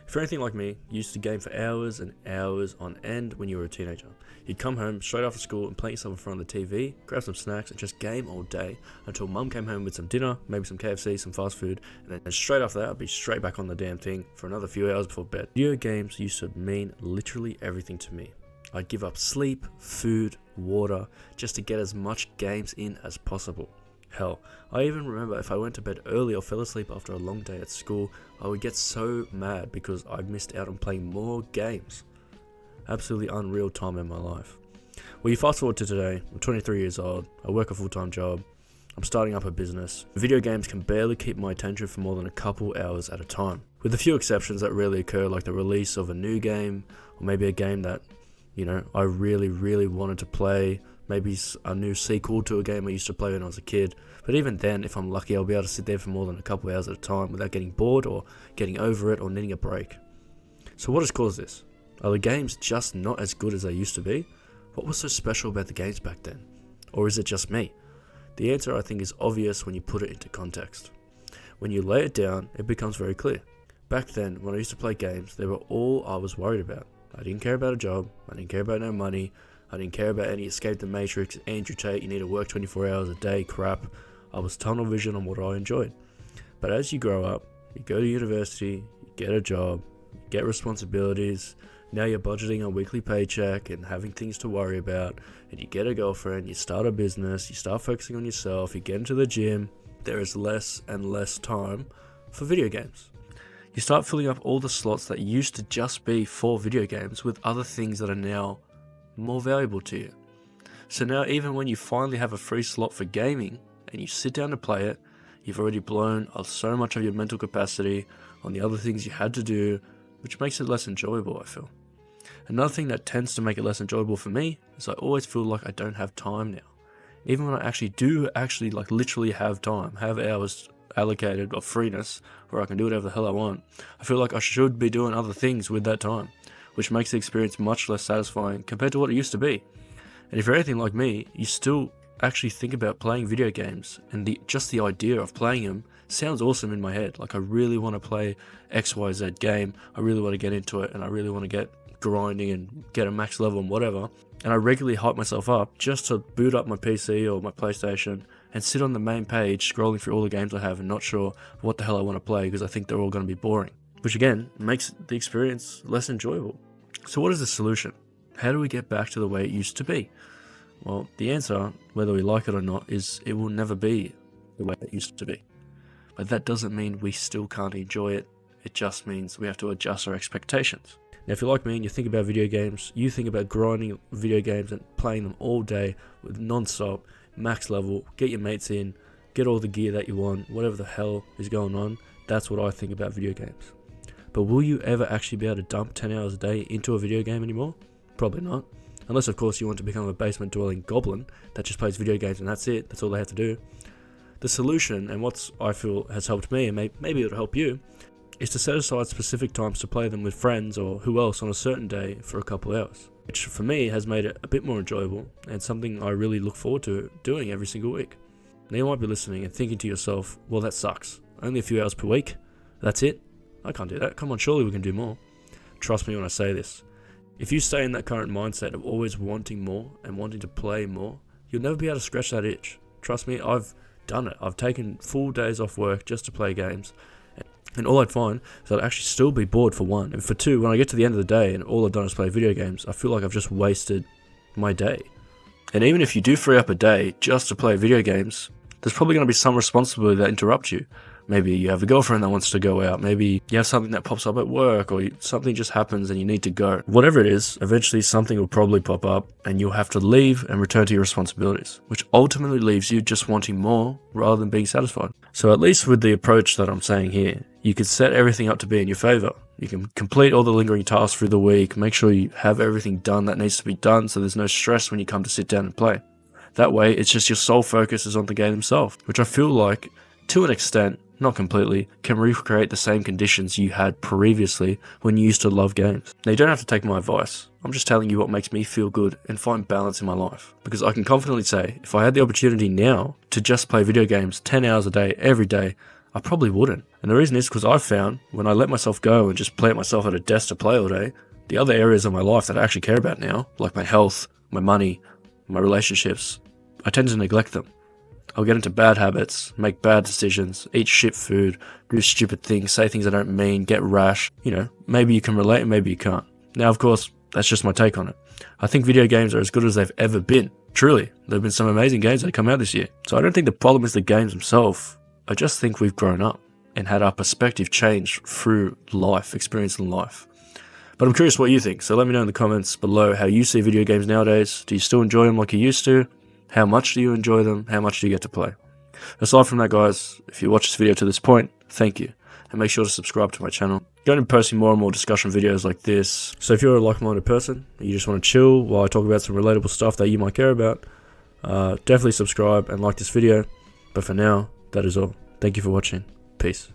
If you're anything like me, you used to game for hours and hours on end when you were a teenager. You'd come home straight after school and plant yourself in front of the TV, grab some snacks and just game all day until mum came home with some dinner, maybe some KFC, some fast food, and then straight after that I'd be straight back on the damn thing for another few hours before bed. Video games used to mean literally everything to me. I'd give up sleep, food, water, just to get as much games in as possible. Hell, I even remember if I went to bed early or fell asleep after a long day at school, I would get so mad because I missed out on playing more games. Absolutely unreal time in my life. Well, you fast forward to today, I'm 23 years old, I work a full-time job, I'm starting up a business. Video games can barely keep my attention for more than a couple hours at a time. With a few exceptions that rarely occur, like the release of a new game, or maybe a game that, I really wanted to play, maybe a new sequel to a game I used to play when I was a kid. But even then, if I'm lucky, I'll be able to sit there for more than a couple hours at a time without getting bored or getting over it or needing a break. So what has caused this? Are the games just not as good as they used to be? What was so special about the games back then? Or is it just me? The answer, I think, is obvious when you put it into context. When you lay it down, it becomes very clear. Back then, when I used to play games, they were all I was worried about. I didn't care about a job, I didn't care about no money, I didn't care about any Escape the Matrix, Andrew Tate, you need to work 24 hours a day crap. I was tunnel vision on what I enjoyed. But as you grow up, you go to university, you get a job, you get responsibilities, now you're budgeting a weekly paycheck and having things to worry about, and you get a girlfriend, you start a business, you start focusing on yourself, you get into the gym, there is less and less time for video games. You start filling up all the slots that used to just be for video games with other things that are now more valuable to you. So now even when you finally have a free slot for gaming and you sit down to play it, you've already blown so much of your mental capacity on the other things you had to do, which makes it less enjoyable, I feel. Another thing that tends to make it less enjoyable for me is I always feel like I don't have time now. Even when I actually literally have time, have hours allocated of freeness where I can do whatever the hell I want, I feel like I should be doing other things with that time, which makes the experience much less satisfying compared to what it used to be. And if you're anything like me, you still actually think about playing video games, and just the idea of playing them sounds awesome in my head. Like I really want to play XYZ game, I really want to get into it, and I really want to get grinding and get a max level and whatever. And I regularly hype myself up just to boot up my PC or my PlayStation and sit on the main page scrolling through all the games I have and not sure what the hell I want to play because I think they're all going to be boring, which again makes the experience less enjoyable. So what is the solution? How do we get back to the way it used to be? Well, the answer, whether we like it or not, is it will never be the way it used to be. But that doesn't mean we still can't enjoy it. It just means we have to adjust our expectations. Now, if you're like me and you think about video games, you think about grinding video games and playing them all day with non-stop, max level, get your mates in, get all the gear that you want, whatever the hell is going on. That's what I think about video games. But will you ever actually be able to dump 10 hours a day into a video game anymore? Probably not. Unless, of course, you want to become a basement-dwelling goblin that just plays video games and that's it. That's all they have to do. The solution, and what I feel has helped me, and maybe it'll help you, is to set aside specific times to play them with friends or who else on a certain day for a couple hours, which for me has made it a bit more enjoyable and something I really look forward to doing every single week. Now you might be listening and thinking to yourself, well, that sucks. Only a few hours per week? That's it? I can't do that. Come on, surely we can do more. Trust me when I say this. If you stay in that current mindset of always wanting more and wanting to play more, you'll never be able to scratch that itch. Trust me, I've done it. I've taken full days off work just to play games. And all I'd find is I'd actually still be bored for one. And for two, when I get to the end of the day and all I've done is play video games, I feel like I've just wasted my day. And even if you do free up a day just to play video games, there's probably going to be some responsibility that interrupts you. Maybe you have a girlfriend that wants to go out. Maybe you have something that pops up at work, or something just happens and you need to go. Whatever it is, eventually something will probably pop up and you'll have to leave and return to your responsibilities, which ultimately leaves you just wanting more rather than being satisfied. So at least with the approach that I'm saying here, you can set everything up to be in your favor. You can complete all the lingering tasks through the week, make sure you have everything done that needs to be done so there's no stress when you come to sit down and play. That way, it's just your sole focus is on the game itself, which I feel like, to an extent, not completely, can recreate the same conditions you had previously when you used to love games. Now, you don't have to take my advice. I'm just telling you what makes me feel good and find balance in my life. Because I can confidently say, if I had the opportunity now to just play video games 10 hours a day, every day, I probably wouldn't. And the reason is because I've found when I let myself go and just plant myself at a desk to play all day, the other areas of my life that I actually care about now, like my health, my money, my relationships, I tend to neglect them. I'll get into bad habits, make bad decisions, eat shit food, do stupid things, say things I don't mean, get rash. You know, maybe you can relate and maybe you can't. Now, of course, that's just my take on it. I think video games are as good as they've ever been. Truly, there have been some amazing games that come out this year. So I don't think the problem is the games themselves. I just think we've grown up and had our perspective change through life, experiencing life. But I'm curious what you think, so let me know in the comments below how you see video games nowadays. Do you still enjoy them like you used to? How much do you enjoy them? How much do you get to play? Aside from that, guys, if you watch this video to this point, thank you. And make sure to subscribe to my channel. I'm going to be posting more and more discussion videos like this. So if you're a like-minded person, and you just want to chill while I talk about some relatable stuff that you might care about, definitely subscribe and like this video. But for now, that is all. Thank you for watching. Peace.